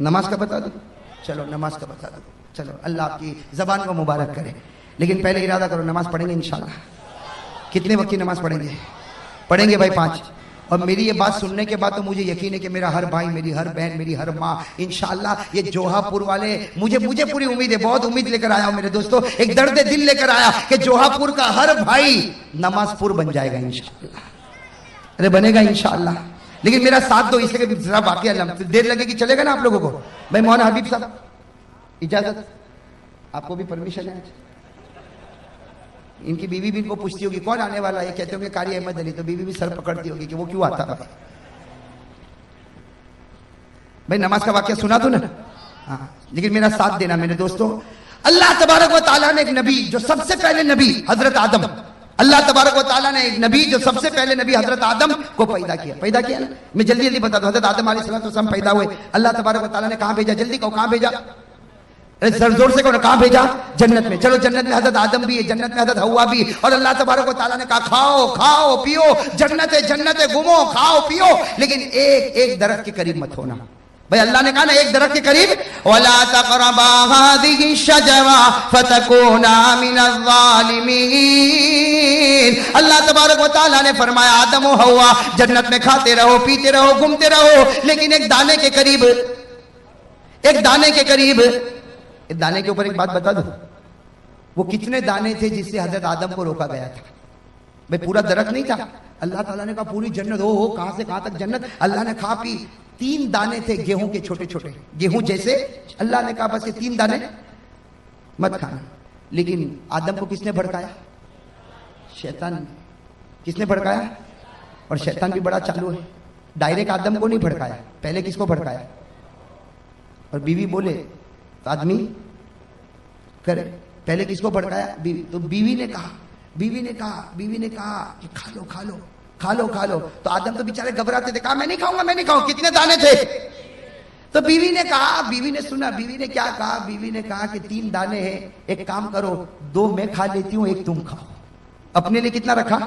نماز کا بتا دو، چلو نماز کا بتا دو، چلو اللہ آپ کی زبان کو مبارک کرے، لیکن پہلے ارادہ کرو نماز پڑھیں گے انشاءاللہ۔ کتنے وقت کی نماز پڑھیں گے؟ پڑھیں گے بھائی 5۔ اور میری یہ بات سننے کے بعد تو مجھے یقین ہے کہ میرا ہر بھائی، میری ہر بہن، میری ہر ماں انشاءاللہ یہ جوہا پور والے، مجھے پوری امید ہے، بہت امید لے کر آیا ہوں میرے دوستوں، ایک درد دل لے کر آیا کہ جوہا پور کا ہر بھائی نماز پور بن جائے گا انشاءاللہ۔ ارے بنے گا انشاءاللہ، لیکن میرا ساتھ دو، اس لیے کہ ذرا واقعہ دیر لگے گی، چلے گا نا آپ لوگوں کو؟ بھائی مولانا حبیب صاحب اجازت، آپ کو بھی پرمیشن ہے؟ ان کی بیوی بھی ان کو پوچھتی ہوگی کون آنے والا ہے، کہتے ہوں گے قاری احمد علی، تو بیوی بھی سر پکڑتی ہوگی کہ وہ کیوں آتا ہے۔ بھائی نماز کا واقعہ سنا تو نا؟ ہاں، لیکن میرا ساتھ دینا میرے دوستوں۔ اللہ تبارک و تعالیٰ نے ایک نبی، جو سب سے پہلے نبی حضرت آدم، اللہ تبارک و تعالیٰ نے ایک نبی جو سب سے پہلے نبی حضرت آدم کو پیدا کیا نا۔ میں جلدی بتا دوں، حضرت آدم علیہ السلام پیدا ہوئے، اللہ تبارک و تعالیٰ نے کہاں بھیجا؟ جلدی کہو کہاں بھیجا؟ زور سے کہو کہاں بھیجا؟ جنت میں۔ چلو جنت میں حضرت آدم بھی ہے، جنت میں حضرت حوا بھی، اور اللہ تبارک و تعالیٰ نے کہا کھاؤ کھاؤ پیو، جنت گھومو کھاؤ پیو، لیکن ایک درخت کے قریب مت ہونا۔ بھئی اللہ نے کہا نا ایک درخت کے قریب، وَلَا تَقْرَبَا هَٰذِهِ الشَّجَرَةَ فَتَكُونَا مِنَ الظَّالِمِينَ۔ اللہ تبارک و تعالیٰ نے فرمایا آدم و حوا جنت میں کھاتے رہو، پیتے رہو، گھومتے رہو، لیکن ایک دانے کے قریب، ایک دانے کے اوپر ایک بات بتا دو، وہ کتنے دانے تھے جس سے حضرت آدم کو روکا گیا تھا؟ بھئی پورا درخت نہیں تھا، اللہ تعالیٰ نے کہا پوری جنت، ہو کہاں سے کہاں تک جنت، اللہ نے کھا پی۔ 3 دانے تھے گیہوں کے، چھوٹے چھوٹے گیہوں جیسے، اللہ نے کہا بس یہ 3 دانے مت کھانا، لیکن آدم کو کس نے بھڑکایا؟ شیطان نے۔ کس نے بھڑکایا؟ اور شیطان بھی بڑا چالو ہے، ڈائریکٹ آدم کو نہیں بھڑکایا، پہلے کس کو بھڑکایا؟ اور بیوی بولے تو آدمی کرے، پہلے کس کو بھڑکایا؟ بیوی۔ تو بیوی نے کہا کہ کھا لو، تو آدم تو بیچارے گھبراتے تھے، کہا میں نہیں کھاؤں۔ کتنے دانے تھے؟ تو بیوی نے سنا، بیوی نے کیا کہا؟ بیوی نے کہا کہ 3 دانے ہیں، ایک کام کرو 2 میں کھا لیتی ہوں، ایک تم کھاؤ۔ اپنے لیے کتنا رکھا؟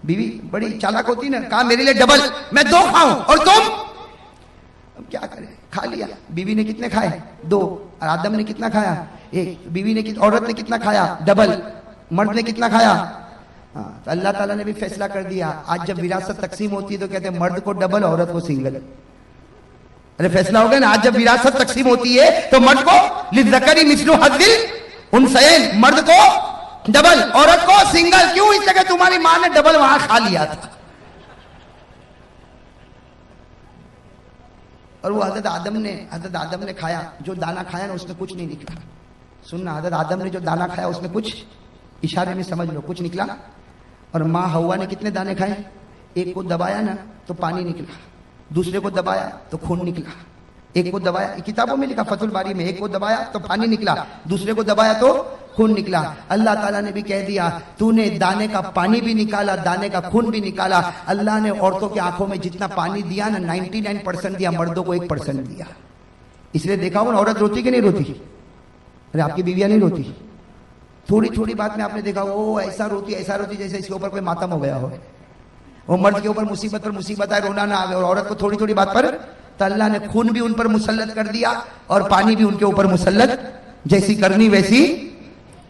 بیوی بڑی چالاک ہوتی نا، کہا میرے لیے ڈبل، میں 2 کھاؤں اور تم؟ اب کیا کرے، کھا لیا۔ بیوی نے کتنے کھائے؟ 2، اور آدم نے کتنا کھایا؟ 1۔ بیوی نے عورت نے کتنا کھایا؟ ڈبل۔ مرد نے کتنا کھایا؟ تو اللہ تعالیٰ نے بھی فیصلہ کر دیا، آج جب وراثت تقسیم ہوتی ہے تو کہتے ہیں مرد کو ڈبل، عورت کو سنگل۔ ارے فیصلہ ہو گیا نا، آج جب وراثت تقسیم ہوتی ہے تو مرد کو للذکر مثل حظ الانثیین، مرد کو ڈبل، عورت کو سنگل۔ کیوں؟ اس لیے کہ تمہاری ماں نے ڈبل وہاں کھا لیا تھا۔ اور وہ حضرت آدم نے کھایا، جو دانا کھایا نا اس میں کچھ نہیں نکلا۔ سننا، حضرت آدم نے جو دانا کھایا اس میں کچھ، اشارے میں سمجھ لو، کچھ نکلا۔ اور ماں حوا نے کتنے دانے کھائے؟ ایک کو دبایا نا تو پانی نکلا، دوسرے کو دبایا تو خون نکلا، ایک کو دبایا، کتابوں میں لکھا فتح الباری میں، ایک کو دبایا تو پانی نکلا، دوسرے کو دبایا تو خون نکلا۔ اللہ تعالیٰ نے بھی کہہ دیا تو نے دانے کا پانی بھی نکالا، دانے کا خون بھی نکالا۔ اللہ نے عورتوں کی آنکھوں میں جتنا پانی دیا نا 99% دیا، مردوں کو 1% دیا۔ اس لیے دیکھا ہو نا عورت روتی کہ نہیں روتی؟ ارے آپ کی بیویاں نہیں روتی؟ تھوڑی بات میں آپ نے دیکھا وہ ایسا روتی جیسے اس کے اوپر کوئی ماتم ہو گیا ہو۔ وہ مرد کے اوپر مصیبت پر مصیبت آئے، رونا نہ آئے، اور عورت کو تھوڑی بات پر تو اللہ نے خون بھی ان پر مسلط کر دیا اور پانی بھی ان کے اوپر مسلط، جیسی کرنی ویسی۔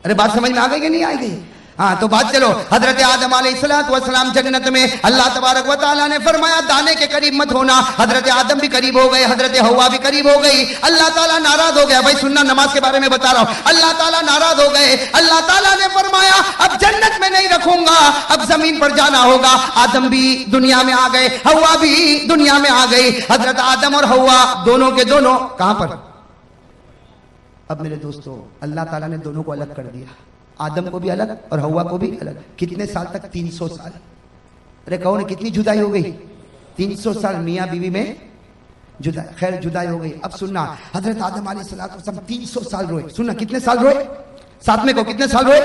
ارے بات سمجھ میں آ گئی کہ نہیں آئے گی؟ ہاں تو بات چلو، حضرت آدم علیہ السلام جنت میں، اللہ تبارک و تعالیٰ نے فرمایا دانے کے قریب مت ہونا۔ حضرت آدم بھی قریب ہو گئے، حضرت حوا بھی قریب ہو گئی، اللہ تعالیٰ ناراض ہو گیا۔ بھائی سننا، نماز کے بارے میں بتا رہا ہوں، اللہ تعالیٰ ناراض ہو گئے۔ اللہ تعالیٰ نے فرمایا اب جنت میں نہیں رکھوں گا، اب زمین پر جانا ہوگا۔ آدم بھی دنیا میں آ گئے، حوا بھی دنیا میں آ گئی۔ حضرت آدم اور حوا دونوں کے دونوں کہاں پر؟ اب میرے دوستو اللہ تعالیٰ نے دونوں کو الگ کر دیا، آدم کو بھی الگ اور حوا کو بھی الگ۔ کتنے سال تک؟ 300 سال۔ ارے کہو نا کتنی جدائی ہو گئی؟ 300 سال میاں بیوی میں جدائی، خیر جدائی ہو گئی۔ اب سننا، حضرت آدم علیہ السلام 300 سال روئے۔ سننا کتنے سال روئے؟ ساتھ میں کو کتنے سال روئے؟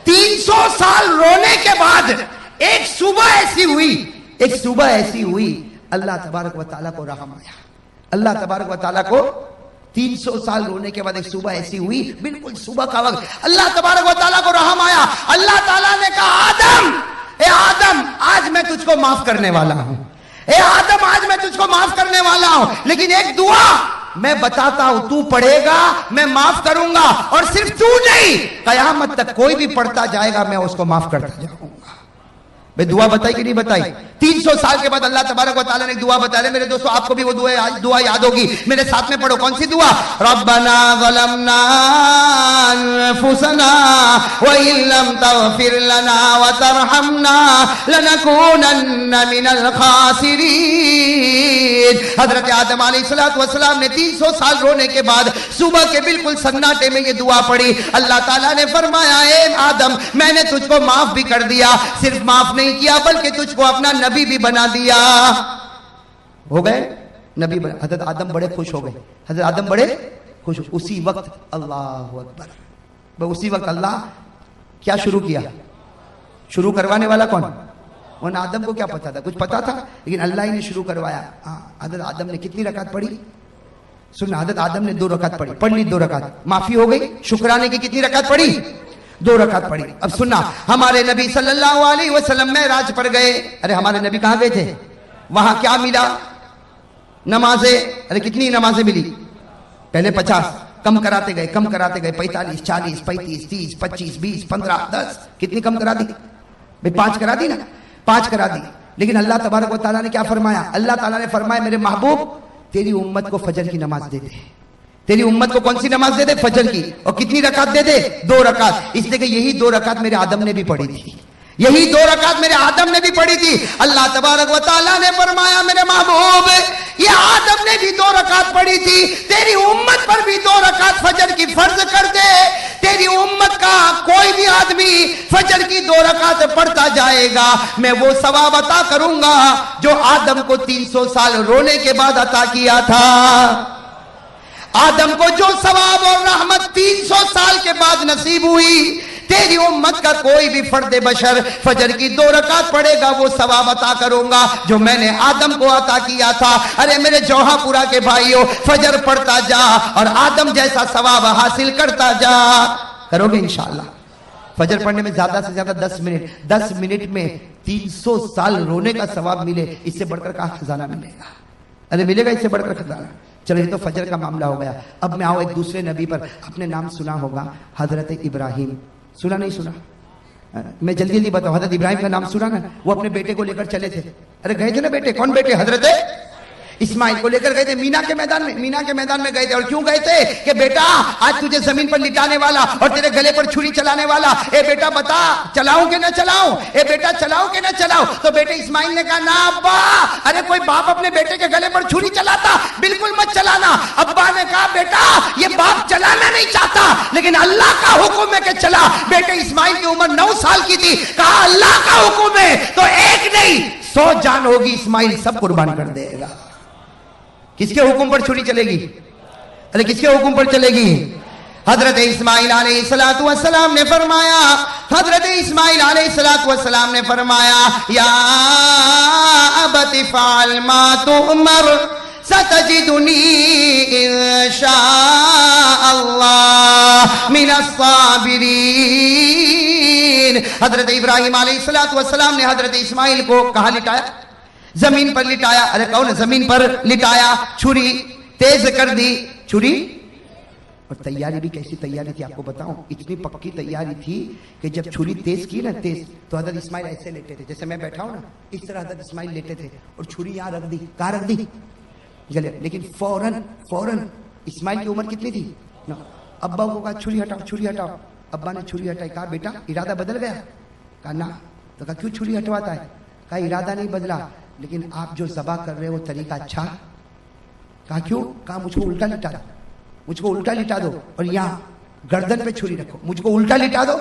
300 سال رونے کے بعد ایک صبح ایسی ہوئی اللہ تبارک و تعالیٰ کو رحم آیا۔ اللہ تبارک و تعالیٰ کو 300 سال رونے کے بعد ایک صبح ایسی ہوئی، بالکل صبح کا وقت، اللہ تبارک و تعالیٰ کو رحم آیا۔ اللہ تعالیٰ نے کہا اے آدم آج میں تجھ کو معاف کرنے والا ہوں، اے آدم آج میں تجھ کو معاف کرنے والا ہوں، لیکن ایک دعا میں بتاتا ہوں، تو پڑھے گا میں معاف کروں گا، اور صرف تو نہیں قیامت تک کوئی بھی پڑھتا جائے گا میں اس کو معاف کرتا جاؤں گا۔ بھئی دعا بتائی کہ نہیں بتائی؟ 300 سال کے بعد اللہ تبارک و تعالیٰ نے ایک دعا بتا رہے، میرے دوستو آپ کو بھی وہ دعا یاد ہوگی، میرے ساتھ میں پڑھو۔ کون سی دعا؟ ربنا ظلمنا انفسنا وان لم تغفر لنا وترحمنا لنكونن من الخاسرین۔ حضرت آدم علیہ السلام نے 300 سال رونے کے بعد صبح کے بالکل سناٹے میں یہ دعا پڑھی۔ اللہ تعالیٰ نے فرمایا اے آدم میں نے تجھ کو معاف بھی کر دیا، صرف معاف نہیں کیا بلکہ تجھ کو اپنا نبی بھی بنا دیا۔ ہو گئے نبی بنا۔ حضرت آدم بڑے خوش ہو گئے، حضرت آدم بڑے خوش ہو۔ اسی وقت اللہ اکبر، اسی وقت اللہ کیا شروع کیا؟ شروع کروانے والا کون؟ ان آدم کو کیا پتا تھا؟ کچھ پتا تھا، لیکن اللہ ہی نے شروع کروایا۔ حضرت آدم نے کتنی رکعت پڑھی؟ سننا، حضرت آدم نے 2 رکعت پڑھی، پڑھ لی 2 رکعت، معافی ہو گئی۔ شکرانے کی کتنی رکعت پڑھی؟ 2 رکعت پڑھی۔ اب سننا، ہمارے نبی صلی اللہ علیہ وسلم معراج پر گئے۔ ارے ہمارے نبی کہاں گئے تھے؟ وہاں کیا ملا؟ نمازیں۔ ارے کتنی نمازیں ملی؟ پہلے 50، کم کراتے گئے 45 40 35 30 25 20 15 10، کتنی کم کرا دی؟ بھئی 5 کرا دی نا، 5 کرا دی۔ لیکن اللہ تبارک و تعالیٰ نے کیا فرمایا؟ اللہ تعالیٰ نے فرمایا میرے محبوب تیری امت کو فجر کی نماز دے دے۔ تیری امت کو کون سی نماز دے دے؟ فجر کی۔ اور کتنی رکعت دے دے؟ 2 رکعت۔ اس لیے کہ یہی 2 رکعت میرے آدم نے بھی پڑھی تھی، یہی 2 رکعت میرے آدم نے بھی پڑھی تھی۔ اللہ تبارک و تعالیٰ نے فرمایا میرے محبوب یہ آدم نے بھی 2 رکعت پڑھی تھی، تیری امت پر بھی 2 رکعت فجر کی فرض کر دے۔ تیری امت کا کوئی بھی آدمی فجر کی 2 رکعت پڑھتا جائے گا میں وہ ثواب عطا کروں گا جو آدم کو 300 سال رونے کے بعد عطا کیا تھا۔ آدم کو جو ثواب اور رحمت 300 سال کے بعد نصیب ہوئی، تیری امت کا کوئی بھی فرد بشر فجر کی 2 رکعت پڑھے گا وہ ثواب عطا کروں گا جو میں نے آدم کو عطا کیا تھا۔ ارے میرے جوہا پورا کے بھائیوں، فجر پڑھتا جا اور آدم جیسا ثواب حاصل کرتا جا۔ کرو گے انشاءاللہ؟ فجر پڑھنے میں زیادہ سے زیادہ 10 منٹ میں 300 سال رونے کا ثواب ملے، اس سے بڑھ کر کہاں خزانہ ملے گا؟ ارے ملے گا اس سے بڑھ کر خزانہ؟ چلو یہ تو فجر کا معاملہ ہو گیا۔ اب میں آؤ ایک دوسرے نبی پر، اپنے نام سنا ہوگا، حضرت ابراہیم۔ سنا نہیں سنا؟ میں جلدی جلدی بتاؤں، حضرت ابراہیم کا نام سنا نا؟ وہ اپنے بیٹے کو لے کر چلے تھے۔ ارے گئے تھے نا بیٹے، کون بیٹے؟ حضرت اسماعیل کو لے کر گئے تھے مینا کے میدان میں گئے تھے۔ اور کیوں گئے تھے؟ کہ بیٹا آج تجھے زمین پر لٹانے والا اور تیرے گلے پر چھری چلانے والا، اے بیٹا بتا چلاؤں کہ نہ چلاؤں؟ اے بیٹا چلاؤں کہ نہ چلاؤں؟ تو بیٹے اسماعیل نے کہا نا ابا۔ ارے کوئی باپ اپنے بیٹے کے گلے پر چھری چلاتا؟ بالکل مت چلانا۔ ابا نے کہا بیٹا یہ باپ چلانا نہیں چاہتا لیکن اللہ کا حکم ہے کہ چلا۔ بیٹے اسماعیل کی عمر 9 سال کی تھی، کہا اللہ کا حکم ہے تو ایک نہیں 100 جان ہوگی، اسماعیل سب قربان کر دے گا۔ کس کے حکم پر چھری چلے گی؟ ارے کس کے حکم پر چلے گی؟ حضرت اسماعیل علیہ السلام نے فرمایا، حضرت اسماعیل علیہ السلام نے فرمایا یا ابت فعل ما تؤمر ستجدنی انشاء اللہ من الصابرین۔ حضرت ابراہیم علیہ السلام نے حضرت اسماعیل کو کہاں لٹایا؟ زمین پر لٹایا۔ ارے کون ہے؟ زمین پر لٹایا، چھری تیز کر دی، چھری۔ اور تیاری بھی کیسی تیاری تھی آپ کو بتاؤں، اتنی پکی تیاری تھی کہ جب چھری تیز کی نا تیز تو حضرت اسماعیل ایسے لیٹے تھے، جیسے میں بیٹھا ہوں نا اس طرح حضرت اسماعیل لیٹے تھے اور چھری یہاں رکھ دی۔ کہاں رکھ دی؟ گلے۔ لیکن فوراً اسماعیل کی عمر کتنی تھی؟ ابا کو کہا چھری ہٹاؤ۔ ابا نے چھری ہٹائی، کہا بیٹا ارادہ بدل گیا؟ کہا نا۔ تو کہا کیوں چھری ہٹواتا ہے؟ کہا ارادہ نہیں بدلا لیکن آپ جو ذبح کر رہے ہو طریقہ اچھا۔ کہا کیوں؟ کہا مجھ کو الٹا لٹا دو اور یہاں گردن پہ چھری رکھو، مجھ کو الٹا لٹا دو۔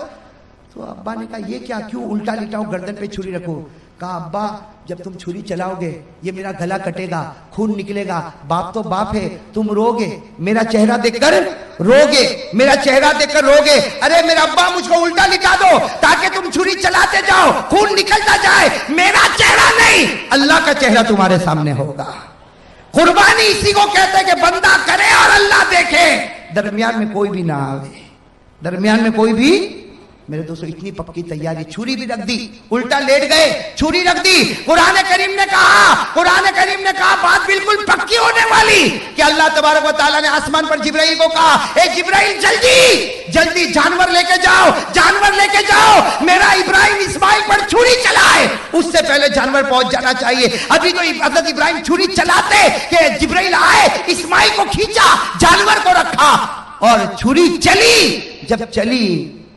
تو ابا نے کہا یہ کیا، کیوں الٹا لٹاؤ گردن پہ چھری رکھو؟ کہا ابا جب تم چھری چلاؤ گے یہ میرا گلا کٹے گا، خون نکلے گا، باپ تو باپ ہے، تم رو گے، میرا چہرہ دیکھ کر رو گے، میرا چہرہ دیکھ کر رو گے۔ ارے میرا ابا مجھ کو الٹا لٹا دو تاکہ تم چھری چلاتے جاؤ، خون نکلتا جائے، میرا چہرہ نہیں اللہ کا چہرہ تمہارے سامنے ہوگا۔ قربانی اسی کو کہتے ہیں کہ بندہ کرے اور اللہ دیکھے، درمیان میں کوئی بھی نہ آوے، درمیان میں کوئی بھی میرے دوستوں اتنی پکی تیاری, چھری بھی رکھ دی, الٹا لیٹ گئے, چھری رکھ دی. قرآن کریم نے کہا بات بالکل پکی ہونے والی کہ اللہ تبارک و تعالیٰ نے آسمان پر جبرائیل کو کہا, اے جبرائیل جلدی جانور لے کے جاؤ, میرا ابراہیم اسماعیل پر چھری چلائے. اس سے پہلے جانور پہنچ جانا چاہیے. ابھی تو حضرت ابراہیم چھری چلاتے کہ جبرائیل آئے, اسماعیل کو کھینچا, جانور کو رکھا اور چھری چلی. جب چلی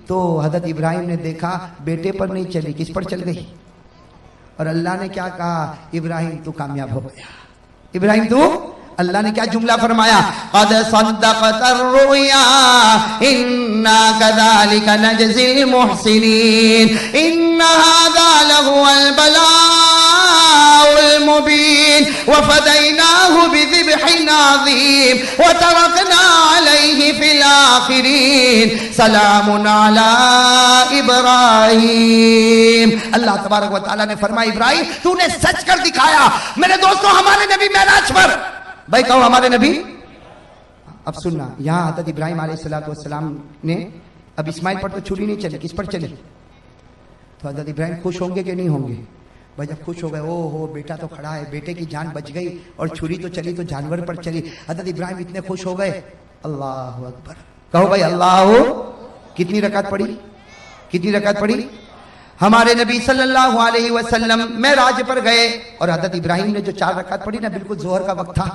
تو حضرت ابراہیم نے دیکھا بیٹے پر نہیں چلی, کس پر چل گئی؟ اور اللہ نے کیا کہا, ابراہیم تو کامیاب ہو گیا. ابراہیم تو, اللہ نے کیا جملہ فرمایا, قد صدقت الرؤیا انا كذلك نجزي المحسنين ان هذا لهو البلاء المبين وفديناه بذبح عظيم وتركنا عليه في الآخرين سلام على ابراہیم. اللہ تبارک و تعالیٰ نے فرمایا ابراہیم تو نے سچ کر دکھایا. میرے دوستوں ہمارے نبی معراج پر, بھائی کہو ہمارے نبی. اب سننا, یہاں حضرت ابراہیم علیہ السلام نے, اب اسماعیل پر تو چھری نہیں چلی, کس پر چلی؟ تو حضرت ابراہیم خوش ہوں گے کہ نہیں ہوں گے؟ بھائی جب خوش ہو گئے, او ہو بیٹا تو کھڑا ہے, بیٹے کی جان بچ گئی اور چھری تو چلی تو جانور پر چلی. حضرت ابراہیم اتنے خوش ہو گئے, اللہ اکبر کہو بھائی اللہ. کتنی رکعت پڑھی؟ ہمارے نبی صلی اللہ علیہ وسلم معراج پر گئے اور حضرت ابراہیم نے جو 4 رکعت پڑھی نا, بالکل ظہر کا وقت تھا.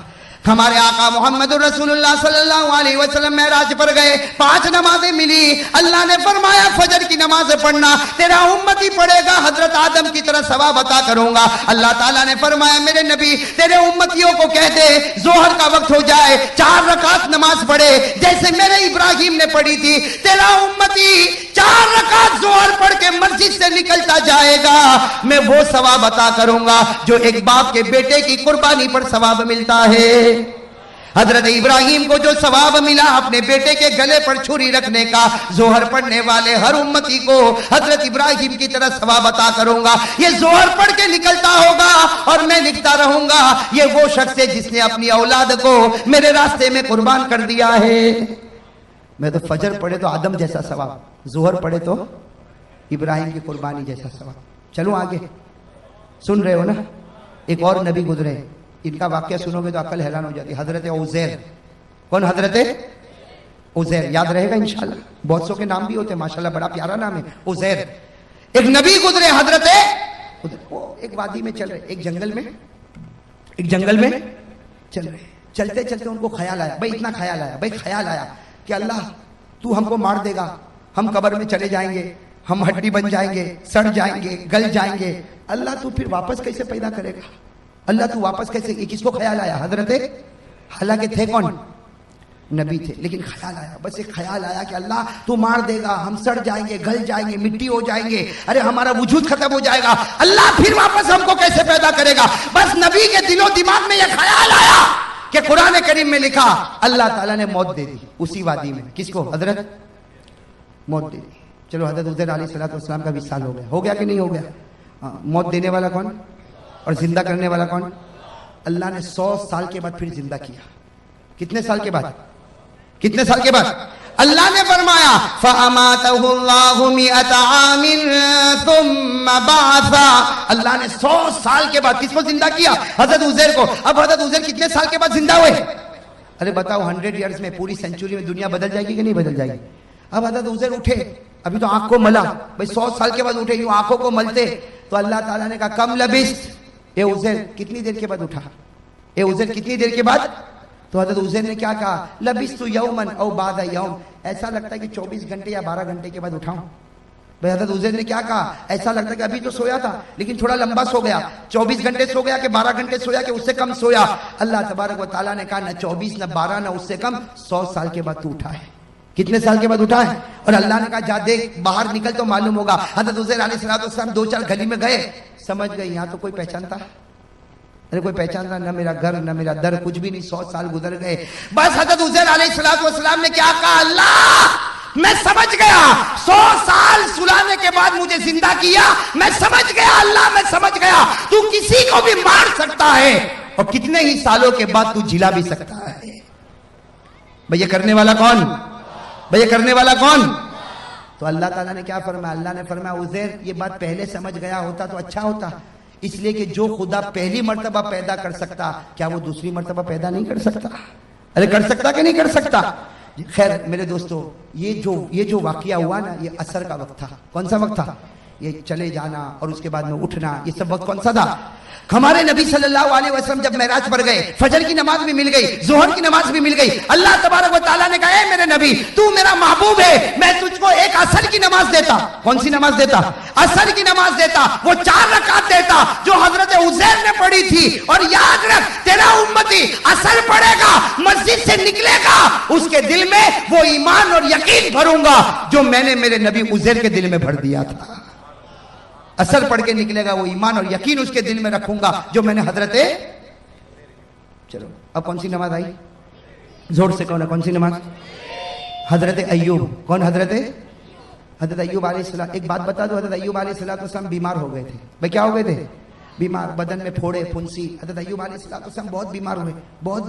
ہمارے آقا محمد رسول اللہ صلی اللہ علیہ وسلم معراج پر گئے, 5 نمازیں ملی. اللہ نے فرمایا فجر کی نماز پڑھنا, تیرا امتی پڑھے گا حضرت آدم کی طرح ثواب عطا کروں گا. اللہ تعالیٰ نے فرمایا میرے نبی تیرے امتیوں کو کہہ دے ظہر کا وقت ہو جائے 4 رکعت نماز پڑھے جیسے میرے ابراہیم نے پڑھی تھی. تیرا امتی 4 رکعت ظہر پڑھ کے مسجد سے نکلتا جائے گا, میں وہ ثواب عطا کروں گا جو ایک باپ کے بیٹے کی قربانی پر ثواب ملتا ہے. حضرت ابراہیم کو جو ثواب ملا اپنے بیٹے کے گلے پر چھری رکھنے کا, ظہر پڑھنے والے ہر امتی کو حضرت ابراہیم کی طرح ثواب عطا کروں گا. یہ ظہر پڑھ کے نکلتا ہوگا اور میں لکھتا رہوں گا یہ وہ شخص ہے جس نے اپنی اولاد کو میرے راستے میں قربان کر دیا ہے. میں تو فجر پڑھے تو آدم جیسا ثواب, ظہر پڑھے تو ابراہیم کی قربانی جیسا ثواب. چلو آگے, سن رہے ہو نا. ایک اور نبی گزرے, ان کا واقعہ سنو گے تو عقل حیران ہو جاتی. حضرت عزیر. کون؟ حضرت عزیر. یاد رہے گا انشاءاللہ, بہت سو کے نام بھی ہوتے ہیں ماشاءاللہ, بڑا پیارا نام ہے عزیر. ایک نبی گزرے حضرت, وہ ایک وادی میں چل رہے, ایک جنگل میں چل رہے. چلتے چلتے ان کو خیال آیا, بھائی اتنا خیال آیا کہ اللہ تو ہم کو مار دے گا, ہم قبر میں چلے جائیں گے, ہم ہڈی بن جائیں گے, سڑ جائیں گے, گل جائیں گے. اللہ تو پھر واپس کیسے پیدا کرے گا؟ اللہ تو واپس کیسے؟ کس کو خیال آیا؟ حضرت, حالانکہ تھے کون؟ نبی تھے, لیکن خیال آیا, بس ایک خیال آیا کہ اللہ تو مار دے گا, ہم سڑ جائیں گے, گل جائیں گے, مٹی ہو جائیں گے, ارے ہمارا وجود ختم ہو جائے گا, اللہ پھر واپس ہم کو کیسے پیدا کرے گا؟ بس نبی کے دل و دماغ میں یہ خیال آیا کہ قرآن کریم میں لکھا اللہ تعالیٰ نے موت دے دی اسی وادی میں. کس کو؟ حضرت, موت دے دی. چلو حضرت عزیر علیہ السلام کا 20 سال ہو گیا کہ نہیں ہو گیا؟ موت دینے والا کون اور زندہ کرنے والا کون؟ اللہ نے 100 سال کے بعد پھر زندہ کیا. کتنے سال کے بعد؟ اللہ نے فرمایا فَأَمَاتَهُ اللَّهُ مِئَةَ عَامٍ ثُمَّ بَعَثَ. اللہ نے 100 سال کے بعد کس کو زندہ کیا؟ حضرت عزیر کو. اب حضرت عزیر کتنے سال کے بعد زندہ ہوئے؟ ارے بتاؤ 100 ایئرز میں, پوری سینچری میں دنیا بدل جائے گی کہ نہیں بدل جائے گی؟ اب حضرت عزیر اٹھے, ابھی تو آنکھ کو ملا, بھائی 100 سال کے بعد اٹھے, یوں آنکھوں کو ملتے تو اللہ تعالیٰ نے کہا کم لبثت, اے عزیر کتنی دیر کے بعد اٹھا؟ کتنی دیر کے بعد؟ تو حضرت عزیر نے کیا کہا؟ لبثت یوما او بعد یوم. ایسا لگتا ہے کہ 24 گھنٹے یا 12 گھنٹے کے بعد اٹھاؤں. بھائی حضرت عزیر نے کیا کہا؟ ایسا لگتا ہے کہ ابھی تو سویا تھا لیکن تھوڑا لمبا سو گیا, 24 گھنٹے سو گیا کہ 12 گھنٹے سویا کہ اس سے کم سویا. اللہ تبارک و تعالیٰ نے کہا نہ 24 نہ 12 نہ اس سے کم, 100 سال کے بعد تو اٹھا ہے. کتنے سال کے بعد اٹھا ہے؟ اور اللہ نے کہا جا دیکھ باہر نکل تو معلوم ہوگا. حضرت عزیر علیہ السلام 2-4 گلی میں گئے, سمجھ گئے یہاں تو کوئی پہچانتا, ارے کوئی پہچانتا نہ, میرا گھر نہ میرا در, کچھ بھی نہیں. 100 سال گزر گئے. بس حضرت عزیر علیہ السلام نے کیا کہا؟ اللہ میں سمجھ گیا, 100 سال سلانے کے بعد مجھے زندہ کیا, میں سمجھ گیا, اللہ میں سمجھ گیا تو کسی کو بھی مار سکتا ہے اور کتنے ہی سالوں کے بعد تو جلا بھی سکتا ہے. بھئی یہ کرنے والا کون؟ تو اللہ تعالیٰ نے کیا فرمایا؟ اللہ نے فرمایا عزیر یہ بات پہلے سمجھ گیا ہوتا تو اچھا ہوتا، اس لیے کہ جو خدا پہلی مرتبہ پیدا کر سکتا کیا وہ دوسری مرتبہ پیدا نہیں کر سکتا؟ ارے کر سکتا کہ نہیں کر سکتا؟ خیر میرے دوستو، یہ جو واقعہ ہوا نا، یہ عصر کا وقت تھا۔ کون سا وقت تھا؟ یہ چلے جانا اور اس کے بعد میں اٹھنا، یہ سب وقت کون سا تھا؟ ہمارے نبی صلی اللہ علیہ وسلم جب معراج پر گئے، فجر کی نماز بھی مل گئی، ظہر کی نماز بھی مل گئی، اللہ تبارک و تعالیٰ نے کہا اے میرے نبی تو میرا محبوب ہے، میں تجھ کو ایک عصر کی نماز دیتا۔ کون سی نماز دیتا؟ عصر کی نماز دیتا، وہ 4 رکعت دیتا جو حضرت عزیر نے پڑھی تھی۔ اور یاد رکھ تیرا امتی عصر پڑھے گا، مسجد سے نکلے گا، اس کے دل میں وہ ایمان اور یقین بھروں گا جو میں نے میرے نبی عزیر کے دل میں بھر دیا تھا۔ اثر پڑھ کے نکلے گا، وہ ایمان اور یقین اس کے دل میں رکھوں گا جو میں نے چلو اب کون سی نماز آئی؟ زور سے کون سی نماز؟ حضرت ایوب۔ کون؟ حضرت ایوب علیہ السلام۔ ایک بات بتا دو، حضرت ایوب علیہ السلام بیمار ہو گئے تھے۔ بھائی کیا ہو گئے تھے؟ بیمار، بدن میں پھوڑے پھنسی۔ حضرت ایوب علیہ السلام بہت بیمار ہوئے بھائی، بہت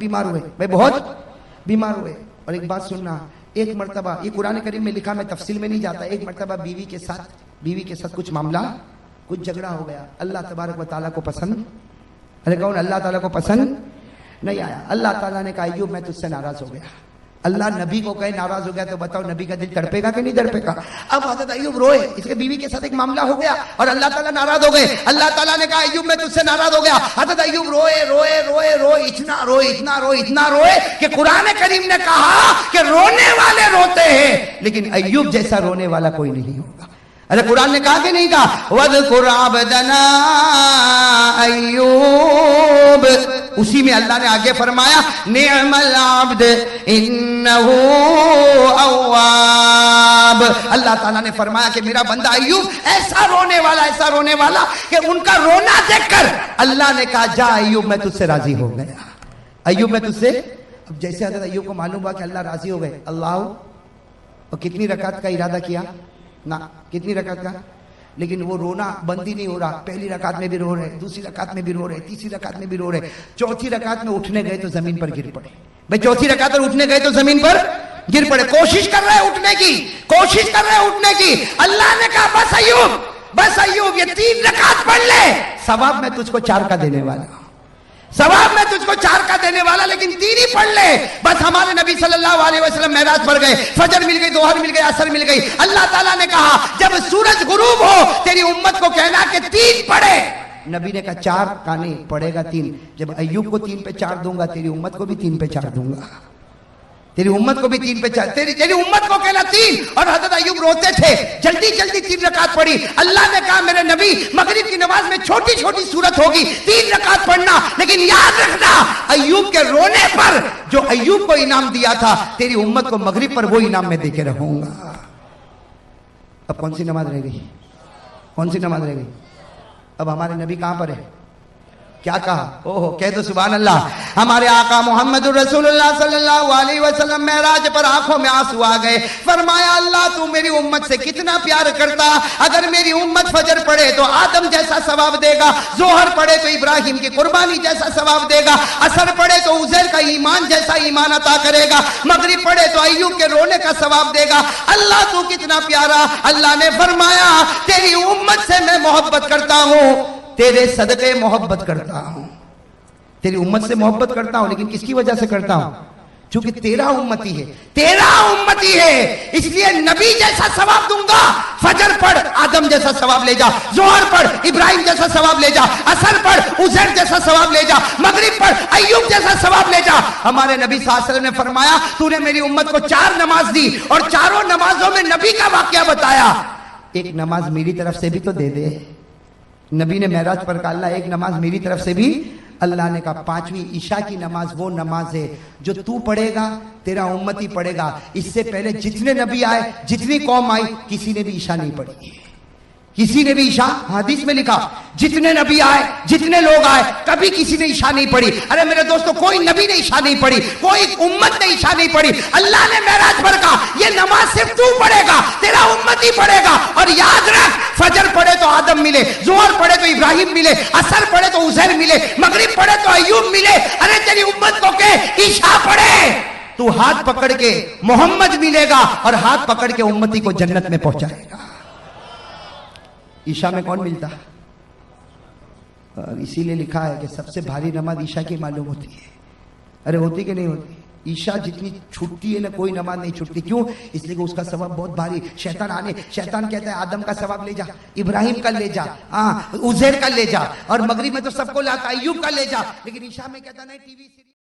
بیمار ہوئے۔ اور ایک بات سننا، ایک مرتبہ یہ قرآن کریم میں لکھا، میں تفصیل میں نہیں جاتا، ایک مرتبہ بیوی کے ساتھ کچھ معاملہ، کچھ جھگڑا ہو گیا۔ اللہ تبارک و تعالیٰ کو پسند، ارے کون؟ اللہ تعالیٰ کو پسند نہیں آیا۔ اللہ تعالیٰ نے کہا ایوب میں تجھ سے ناراض ہو گیا۔ اللہ نبی کو کہے ناراض ہو گیا تو بتاؤ نبی کا دل تڑپے گا کہ نہیں تڑپے گا؟ اب حضرت ایوب روئے، اس کے بیوی کے ساتھ ایک معاملہ ہو گیا اور اللہ تعالیٰ ناراض ہو گئے۔ اللہ تعالیٰ نے کہا ایوب میں تجھ سے ناراض ہو گیا۔ حضرت ایوب اتنا روئے کہ قرآن کریم نے کہا کہ رونے والے روتے ہیں لیکن ایوب جیسا رونے والا کوئی نہیں ہوگا۔ ارے قرآن نے کہا کہ نہیں کہا؟ وَاذْكُرْ عَبْدَنَا ایوب، اسی میں اللہ نے آگے فرمایا نعم العبد انہو اواب۔ اللہ تعالیٰ نے فرمایا کہ میرا بندہ ایوب ایسا رونے والا کہ ان کا رونا دیکھ کر اللہ نے کہا جا ایوب میں تجھ سے راضی ہو گیا۔ ایوب میں تجھ سے، اب جیسے حضرت ایوب کو معلوم ہوا کہ اللہ راضی ہو گئے، اللہ اور کتنی رکعت کا ارادہ کیا نا، کتنی رکعت کا، لیکن وہ رونا بند ہی نہیں ہو رہا۔ پہلی رکعت میں بھی رو رہے، دوسری رکعت میں بھی رو رہے، تیسری رکعت میں بھی رو رہے، چوتھی رکعت میں اٹھنے گئے تو زمین پر گر پڑے۔ بھئی چوتھی رکعت پر اٹھنے گئے تو زمین پر گر پڑے، کوشش کر رہے اٹھنے کی۔ اللہ نے کہا بس ایوب یہ 3 رکعت پڑھ لے، ثواب میں تجھ کو 4 کا دینے والا، لیکن 3 ہی پڑھ لے بس۔ ہمارے نبی صلی اللہ علیہ وسلم معراج پر گئے، فجر مل گئی، ظہر مل گئی، عصر مل گئی۔ اللہ تعالیٰ نے کہا جب سورج غروب ہو تیری امت کو کہنا کہ 3 پڑھے۔ نبی نے کہا 4 کا نہیں پڑھے گا 3۔ جب ایوب کو 3 پہ 4 دوں گا تیری امت کو بھی 3 پہ 4 دوں گا، تیری امت کو بھی 3 پہ 4، تیری امت کو کہنا 3۔ اور حضرت ایوب روتے تھے، جلدی 3 رکعت پڑھی۔ اللہ نے کہا میرے نبی مغرب کی نماز میں چھوٹی صورت ہوگی، 3 رکعت پڑھنا، لیکن یاد رکھنا ایوب کے رونے پر جو ایوب کو انعام دیا تھا تیری امت کو مغرب پر وہ انعام میں دے کے رہوں گا۔ اب کون سی نماز رہ گئی؟ اب ہمارے نبی کہاں پر ہے؟ کیا کہا؟ کہہ دو سبحان اللہ۔ ہمارے آقا محمد رسول اللہ صلی اللہ علیہ وسلم معراج پر آنکھوں میں آنسو آ گئے، فرمایا اللہ تو میری امت سے کتنا پیار کرتا، اگر میری امت فجر پڑھے تو آدم جیسا ثواب دے گا، ظہر پڑھے تو ابراہیم کی قربانی جیسا ثواب دے گا، عصر پڑھے تو عزیر کا ایمان جیسا ایمان عطا کرے گا، مغرب پڑھے تو ایوب کے رونے کا ثواب دے گا۔ اللہ تو کتنا پیارا۔ اللہ نے فرمایا تیری امت سے میں محبت کرتا ہوں، تیرے صدقے محبت کرتا ہوں، تیری امت سے محبت کرتا ہوں، لیکن کس کی وجہ سے کرتا ہوں؟ چونکہ تیرا امتی ہے، اس لیے نبی جیسا ثواب دوں گا۔ فجر پڑھ آدم جیسا ثواب لے جا، ظہر پڑھ ابراہیم جیسا ثواب لے جا، عصر پڑھ عزیر جیسا ثواب لے جا، مغرب پڑھ ایوب جیسا ثواب لے جا۔ ہمارے نبی صلی اللہ علیہ وسلم نے فرمایا تو نے میری امت کو 4 نماز دی اور 4 نمازوں میں نبی کا واقعہ بتایا، ایک نماز میری طرف سے بھی تو دے دے۔ نبی نے معراج پر کہا اللہ ایک نماز میری طرف سے بھی۔ اللہ نے کہا 5ویں عشاء کی نماز وہ نماز ہے جو تو پڑھے گا، تیرا امتی پڑھے گا۔ اس سے پہلے جتنے نبی آئے، جتنی قوم آئی، کسی نے بھی عشاء نہیں پڑھی، کسی نے بھی عشاء، حدیث میں لکھا جتنے نبی آئے، جتنے لوگ آئے، کبھی کسی نے عشاء نہیں پڑھی۔ ارے میرے دوستو کوئی نبی نے عشاء نہیں پڑھی، کوئی امت نے عشاء نہیں پڑھی۔ اللہ نے معراج پر کہا یہ نماز صرف تو پڑھے گا، تیرا امتی پڑھے گا۔ اور یاد رکھ فجر پڑھے تو آدم ملے، ظہر پڑھے تو ابراہیم ملے، عصر پڑھے تو عزیر ملے، مغرب پڑھے تو ایوب ملے۔ ارے تیری امت کو کہ عشاء پڑھے، تو ہاتھ پکڑ کے محمد ملے گا اور ہاتھ پکڑ کے امتی کو جنت میں پہنچائے گا. عشاء میں کون ملتا؟ اور اسی لیے لکھا ہے کہ سب سے بھاری نماز عشاء کی معلوم ہوتی ہے. ارے ہوتی کہ نہیں ہوتی؟ عشاء جتنی چھٹتی ہے نا کوئی نماز نہیں چھٹتی. کیوں؟ اس لیے کہ اس کا ثواب بہت بھاری. شیطان کہتا ہے آدم کا ثواب لے جا، ابراہیم کا لے جا، عزیر کا لے جا، اور مغرب میں تو سب کو لاتا، ایوب کا لے جا. لیکن عشاء میں کہتا نہیں ٹی وی